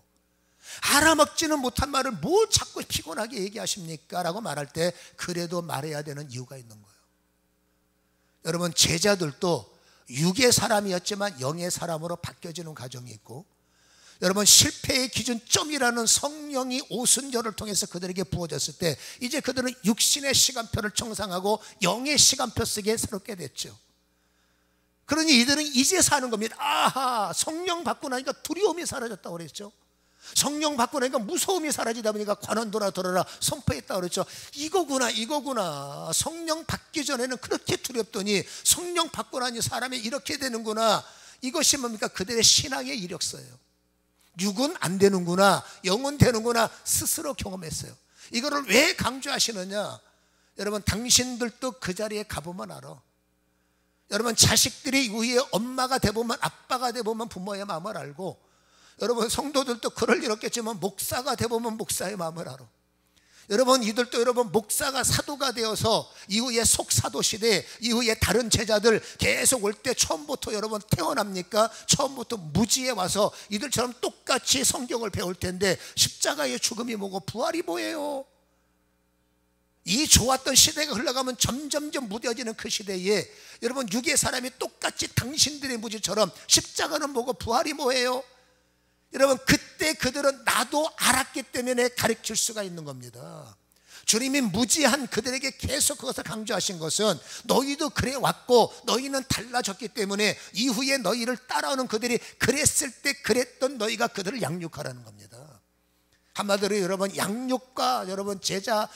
Speaker 1: 알아먹지는 못한 말을 뭘 자꾸 피곤하게 얘기하십니까? 라고 말할 때 그래도 말해야 되는 이유가 있는 거예요. 여러분 제자들도 육의 사람이었지만 영의 사람으로 바뀌어지는 과정이 있고, 여러분 실패의 기준점이라는 성령이 오순절을 통해서 그들에게 부어졌을 때 이제 그들은 육신의 시간표를 청산하고 영의 시간표 쓰기에 새롭게 됐죠. 그러니 이들은 이제 사는 겁니다. 아하, 성령 받고 나니까 두려움이 사라졌다고 그랬죠. 성령 받고 나니까 무서움이 사라지다 보니까 관원들아 들어라 선포했다고 그랬죠. 이거구나. 성령 받기 전에는 그렇게 두렵더니 성령 받고 나니 사람이 이렇게 되는구나. 이것이 뭡니까? 그들의 신앙의 이력서예요. 육은 안 되는구나, 영은 되는구나 스스로 경험했어요. 이거를 왜 강조하시느냐? 여러분 당신들도 그 자리에 가보면 알아. 여러분 자식들이 위에 엄마가 돼보면, 아빠가 돼보면 부모의 마음을 알고, 여러분 성도들도 그럴 일 없겠지만 목사가 돼보면 목사의 마음을 알아. 여러분 이들도 여러분 목사가 사도가 되어서 이후에 속사도 시대 이후에 다른 제자들 계속 올 때 처음부터 여러분 태어납니까? 처음부터 무지에 와서 이들처럼 똑같이 성경을 배울 텐데, 십자가의 죽음이 뭐고 부활이 뭐예요? 이 좋았던 시대가 흘러가면 점점점 무뎌지는 그 시대에 여러분 육의 사람이 똑같이 당신들의 무지처럼 십자가는 뭐고 부활이 뭐예요? 여러분 그때 그들은 나도 알았기 때문에 가르칠 수가 있는 겁니다. 주님이 무지한 그들에게 계속 그것을 강조하신 것은 너희도 그래 왔고 너희는 달라졌기 때문에 이후에 너희를 따라오는 그들이 그랬을 때 그랬던 너희가 그들을 양육하라는 겁니다. 한마디로 여러분, 양육과 여러분 제자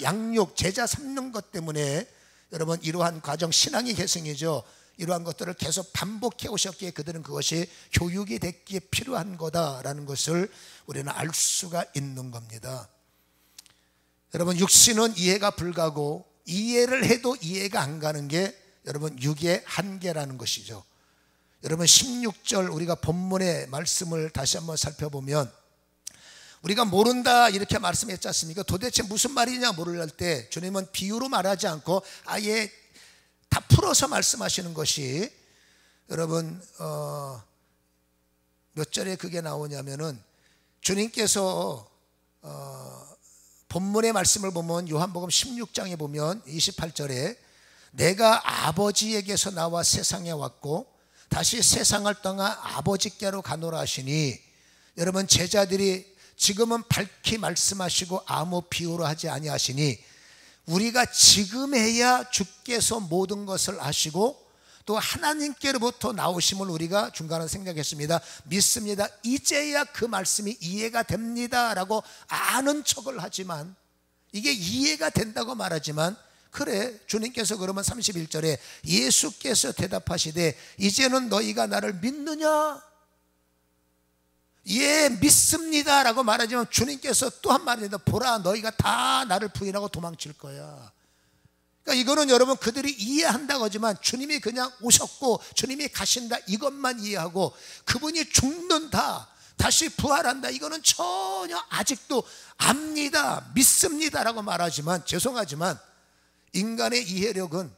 Speaker 1: 양육, 제자 삼는 것 때문에 여러분 이러한 과정, 신앙의 계승이죠. 이러한 것들을 계속 반복해 오셨기에 그들은 그것이 교육이 됐기에 필요한 거다라는 것을 우리는 알 수가 있는 겁니다. 여러분, 육신은 이해가 불가고 이해를 해도 이해가 안 가는 게 여러분 육의 한계라는 것이죠. 여러분 16절 우리가 본문의 말씀을 다시 한번 살펴보면 우리가 모른다 이렇게 말씀했지 않습니까? 도대체 무슨 말이냐 모를 때 주님은 비유로 말하지 않고 아예 다 풀어서 말씀하시는 것이 여러분 몇 절에 그게 나오냐면은 주님께서 본문의 말씀을 보면 요한복음 16장에 보면 28절에 내가 아버지에게서 나와 세상에 왔고 다시 세상을 떠나 아버지께로 가노라 하시니, 여러분 제자들이 지금은 밝히 말씀하시고 아무 비유로 하지 아니하시니 우리가 지금에야 주께서 모든 것을 아시고 또 하나님께로부터 나오심을 우리가 중간에 생각했습니다. 믿습니다. 이제야 그 말씀이 이해가 됩니다 라고 아는 척을 하지만, 이게 이해가 된다고 말하지만, 그래 주님께서 그러면 31절에 예수께서 대답하시되 이제는 너희가 나를 믿느냐? 예, 믿습니다 라고 말하지만 주님께서 또 한 말입니다. 보라, 너희가 다 나를 부인하고 도망칠 거야. 그러니까 이거는 여러분 그들이 이해한다고 하지만 주님이 그냥 오셨고 주님이 가신다 이것만 이해하고 그분이 죽는다 다시 부활한다 이거는 전혀 아직도 압니다, 믿습니다 라고 말하지만, 죄송하지만 인간의 이해력은,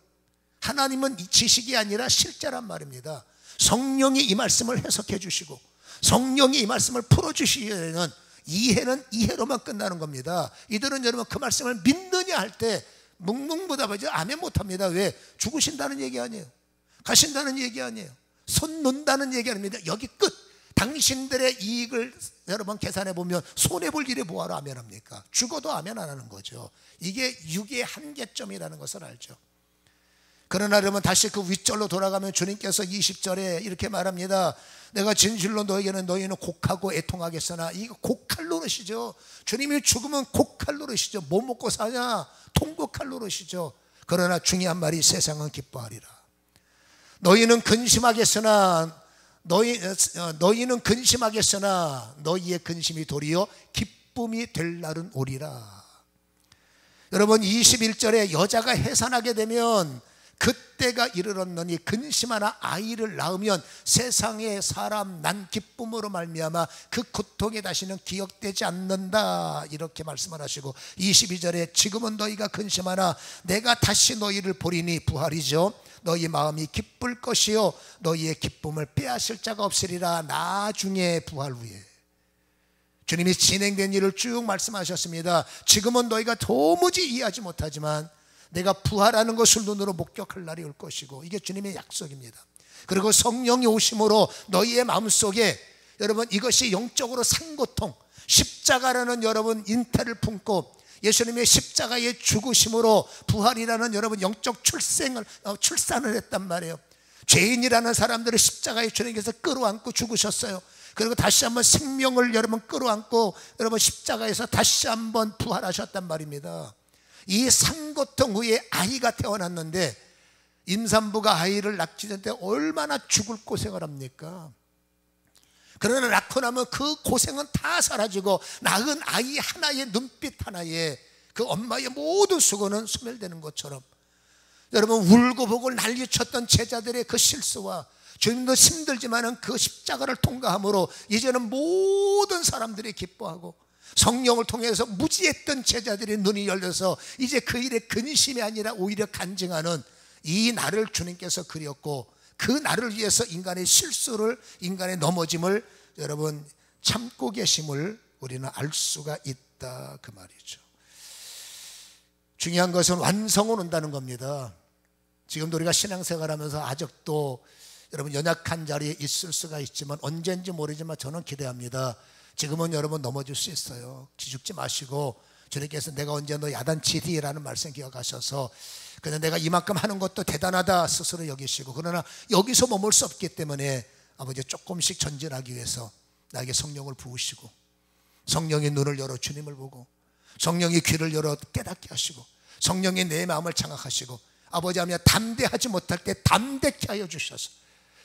Speaker 1: 하나님은 지식이 아니라 실제란 말입니다. 성령이 이 말씀을 해석해 주시고 성령이 이 말씀을 풀어주시면 이해는 이해로만 끝나는 겁니다. 이들은 여러분 그 말씀을 믿느냐 할 때 묵묵부답하지 아멘 못합니다. 왜? 죽으신다는 얘기 아니에요, 가신다는 얘기 아니에요, 손 놓는다는 얘기 아닙니다. 여기 끝. 당신들의 이익을 여러분 계산해 보면 손해볼 일에 뭐하러 아멘합니까? 죽어도 아멘 안 하는 거죠. 이게 육의 한계점이라는 것을 알죠. 그러나 여러분 다시 그 윗절로 돌아가면 주님께서 20절에 이렇게 말합니다. 내가 진실로 너희에게는 너희는 곡하고 애통하겠으나, 이거 곡할 노릇이죠. 주님이 죽으면 곡할 노릇이죠. 뭐 먹고 사냐? 통곡할 노릇이죠. 그러나 중요한 말이 세상은 기뻐하리라. 너희는 근심하겠으나 너희는 근심하겠으나 너희의 근심이 도리어 기쁨이 될 날은 오리라. 여러분 21절에 여자가 해산하게 되면 그때가 이르렀느니 근심하나 아이를 낳으면 세상의 사람 난 기쁨으로 말미암아 그 고통이 다시는 기억되지 않는다 이렇게 말씀을 하시고, 22절에 지금은 너희가 근심하나 내가 다시 너희를 보리니 부활이죠. 너희 마음이 기쁠 것이요 너희의 기쁨을 빼앗을 자가 없으리라. 나중에 부활 후에 주님이 진행된 일을 쭉 말씀하셨습니다. 지금은 너희가 도무지 이해하지 못하지만 내가 부활하는 것을 눈으로 목격할 날이 올 것이고, 이게 주님의 약속입니다. 그리고 성령이 오심으로 너희의 마음속에 여러분 이것이 영적으로 산고통, 십자가라는 여러분 인태를 품고 예수님의 십자가의 죽으심으로 부활이라는 여러분 영적 출산을 했단 말이에요. 죄인이라는 사람들을 십자가에 주님께서 끌어안고 죽으셨어요. 그리고 다시 한번 생명을 여러분 끌어안고 여러분 십자가에서 다시 한번 부활하셨단 말입니다. 이 산고통 후에 아이가 태어났는데 임산부가 아이를 낳기 전에 얼마나 죽을 고생을 합니까? 그러나 낳고 나면 그 고생은 다 사라지고 낳은 아이 하나의 눈빛 하나에 그 엄마의 모든 수고는 소멸되는 것처럼, 여러분 울고보고 난리쳤던 제자들의 그 실수와 주님도 힘들지만은 그 십자가를 통과함으로 이제는 모든 사람들이 기뻐하고 성령을 통해서 무지했던 제자들의 눈이 열려서 이제 그 일에 근심이 아니라 오히려 간증하는 이 날을 주님께서 그렸고, 그 날을 위해서 인간의 실수를, 인간의 넘어짐을 여러분 참고 계심을 우리는 알 수가 있다 그 말이죠. 중요한 것은 완성은 온다는 겁니다. 지금도 우리가 신앙생활하면서 아직도 여러분 연약한 자리에 있을 수가 있지만 언제인지 모르지만 저는 기대합니다. 지금은 여러분 넘어질 수 있어요. 기죽지 마시고 주님께서 내가 언제 너 야단치리라는 말씀 기억하셔서 그냥 내가 이만큼 하는 것도 대단하다 스스로 여기시고, 그러나 여기서 머물 수 없기 때문에 아버지 조금씩 전진하기 위해서 나에게 성령을 부으시고, 성령의 눈을 열어 주님을 보고, 성령의 귀를 열어 깨닫게 하시고, 성령이 내 마음을 장악하시고, 아버지 하며 담대하지 못할 때 담대케 하여 주셔서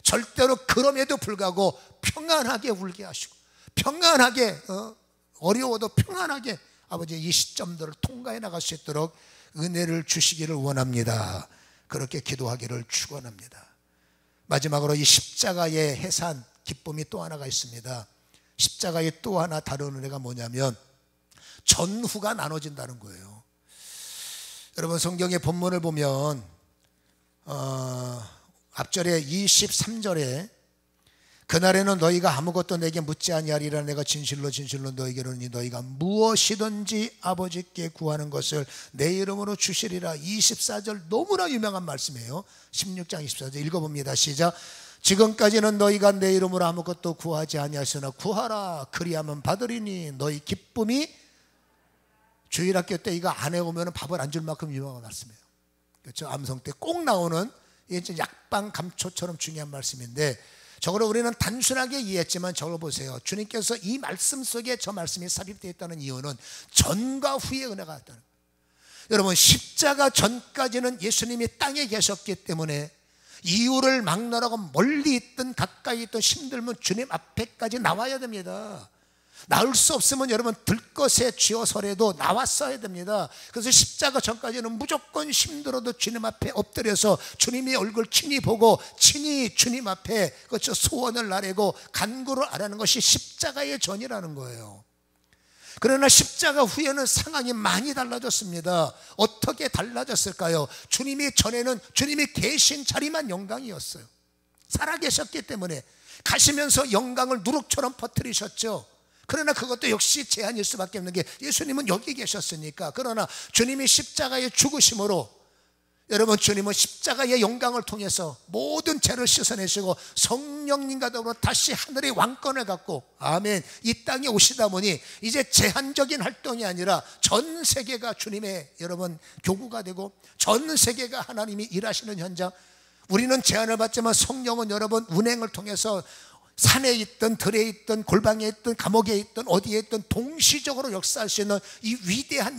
Speaker 1: 절대로 그럼에도 불구하고 평안하게 울게 하시고, 평안하게 어려워도 평안하게 아버지 이 시점들을 통과해 나갈 수 있도록 은혜를 주시기를 원합니다. 그렇게 기도하기를 축원합니다. 마지막으로 이 십자가의 해산 기쁨이 또 하나가 있습니다. 십자가의 또 하나 다른 은혜가 뭐냐면 전후가 나눠진다는 거예요. 여러분 성경의 본문을 보면 앞절에 23절에 그날에는 너희가 아무것도 내게 묻지 아니하리라. 내가 진실로 진실로 너희에게 이르노니 너희가 무엇이든지 아버지께 구하는 것을 내 이름으로 주시리라. 24절 너무나 유명한 말씀이에요. 16장 24절 읽어봅니다. 시작. 지금까지는 너희가 내 이름으로 아무것도 구하지 아니하였으나 구하라 그리하면 받으리니 너희 기쁨이. 주일학교 때 이거 안 해오면 밥을 안 줄 만큼 유명한 말씀이에요. 그렇죠? 암송 때 꼭 나오는 약방 감초처럼 중요한 말씀인데, 저걸 우리는 단순하게 이해했지만 저걸 보세요. 주님께서 이 말씀 속에 저 말씀이 삽입되어 있다는 이유는 전과 후의 은혜가 있다는 거예요. 여러분 십자가 전까지는 예수님이 땅에 계셨기 때문에 이유를 막론하고 멀리 있든 가까이 있든 힘들면 주님 앞에까지 나와야 됩니다. 나올 수 없으면 여러분 들것에 쥐어서라도 나왔어야 됩니다. 그래서 십자가 전까지는 무조건 힘들어도 주님 앞에 엎드려서 주님의 얼굴 친히 보고 친히 주님 앞에 그렇죠 소원을 아뢰고 간구를 아뢰는 것이 십자가의 전이라는 거예요. 그러나 십자가 후에는 상황이 많이 달라졌습니다. 어떻게 달라졌을까요? 주님이 전에는 주님이 계신 자리만 영광이었어요. 살아계셨기 때문에 가시면서 영광을 누룩처럼 퍼뜨리셨죠. 그러나 그것도 역시 제한일 수밖에 없는 게 예수님은 여기 계셨으니까. 그러나 주님이 십자가의 죽으심으로 여러분 주님은 십자가의 영광을 통해서 모든 죄를 씻어내시고 성령님과 더불어 다시 하늘의 왕권을 갖고 아멘 이 땅에 오시다 보니 이제 제한적인 활동이 아니라 전 세계가 주님의 여러분 교구가 되고 전 세계가 하나님이 일하시는 현장. 우리는 제한을 받지만 성령은 여러분 운행을 통해서 산에 있든 들에 있든 골방에 있든 감옥에 있든 어디에 있든 동시적으로 역사할 수 있는 이 위대한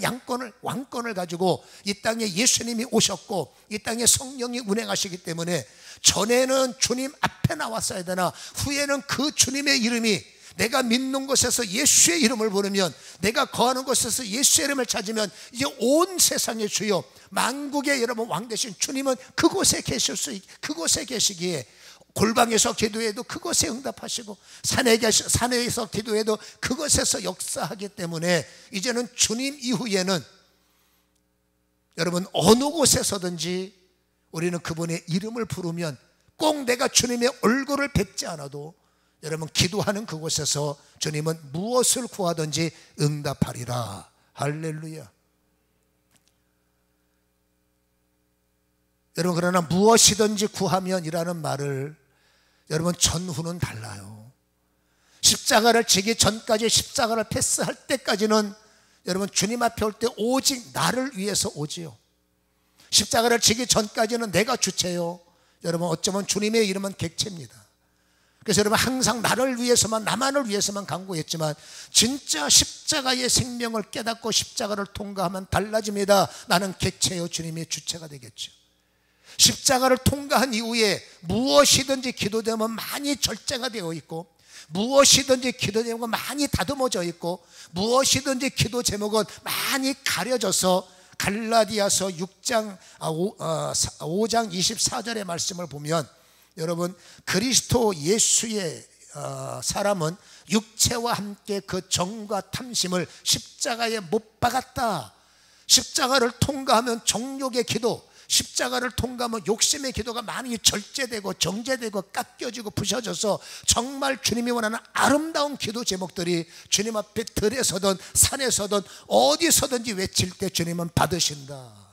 Speaker 1: 왕권을 가지고 이 땅에 예수님이 오셨고 이 땅에 성령이 운행하시기 때문에 전에는 주님 앞에 나왔어야 되나 후에는 그 주님의 이름이 내가 믿는 곳에서 예수의 이름을 부르면 내가 거하는 곳에서 예수의 이름을 찾으면 이제 온 세상의 주요 만국의 여러분 왕 되신 주님은 그곳에 계시기에 골방에서 기도해도 그곳에 응답하시고 산에서 기도해도 그곳에서 역사하기 때문에 이제는 주님 이후에는 여러분 어느 곳에서든지 우리는 그분의 이름을 부르면 꼭 내가 주님의 얼굴을 뵙지 않아도 여러분 기도하는 그곳에서 주님은 무엇을 구하든지 응답하리라. 할렐루야. 여러분 그러나 무엇이든지 구하면이라는 말을 여러분 전후는 달라요. 십자가를 지기 전까지 십자가를 패스할 때까지는 여러분 주님 앞에 올 때 오직 나를 위해서 오지요. 십자가를 지기 전까지는 내가 주체요. 여러분 어쩌면 주님의 이름은 객체입니다. 그래서 여러분 항상 나를 위해서만 나만을 위해서만 간구했지만 진짜 십자가의 생명을 깨닫고 십자가를 통과하면 달라집니다. 나는 객체요 주님의 주체가 되겠죠. 십자가를 통과한 이후에 무엇이든지 기도되면 많이 절제가 되어 있고 무엇이든지 기도 제목은 많이 다듬어져 있고 무엇이든지 기도 제목은 많이 가려져서 갈라디아서 5장 24절의 말씀을 보면 여러분 그리스도 예수의 사람은 육체와 함께 그 정과 탐심을 십자가에 못 박았다. 십자가를 통과하면 정욕의 기도, 십자가를 통과하면 욕심의 기도가 많이 절제되고 정제되고 깎여지고 부셔져서 정말 주님이 원하는 아름다운 기도 제목들이 주님 앞에 들에서든 산에서든 어디서든지 외칠 때 주님은 받으신다.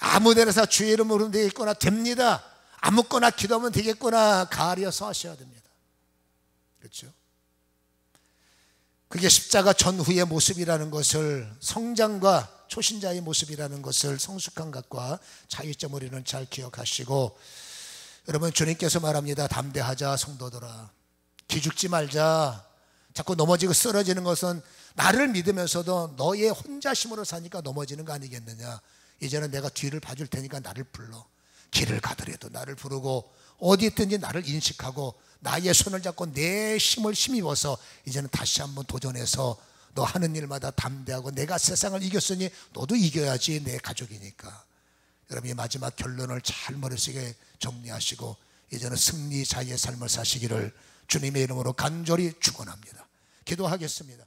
Speaker 1: 아무 데서 주의 이름으로 되겠구나 됩니다. 아무거나 기도하면 되겠구나 가려서 하셔야 됩니다. 그렇죠? 그게 십자가 전후의 모습이라는 것을, 성장과 초신자의 모습이라는 것을 성숙한 것과 차이점을 우리는 잘 기억하시고, 여러분 주님께서 말합니다. 담대하자 성도들아, 기죽지 말자. 자꾸 넘어지고 쓰러지는 것은 나를 믿으면서도 너의 혼자심으로 사니까 넘어지는 거 아니겠느냐. 이제는 내가 뒤를 봐줄 테니까 나를 불러. 길을 가더라도 나를 부르고 어디 있든지 나를 인식하고 나의 손을 잡고 내 힘을 힘입어서 이제는 다시 한번 도전해서 너 하는 일마다 담대하고, 내가 세상을 이겼으니 너도 이겨야지, 내 가족이니까. 여러분 이 마지막 결론을 잘 머릿속에 정리하시고 이제는 승리자의 삶을 사시기를 주님의 이름으로 간절히 축원합니다. 기도하겠습니다.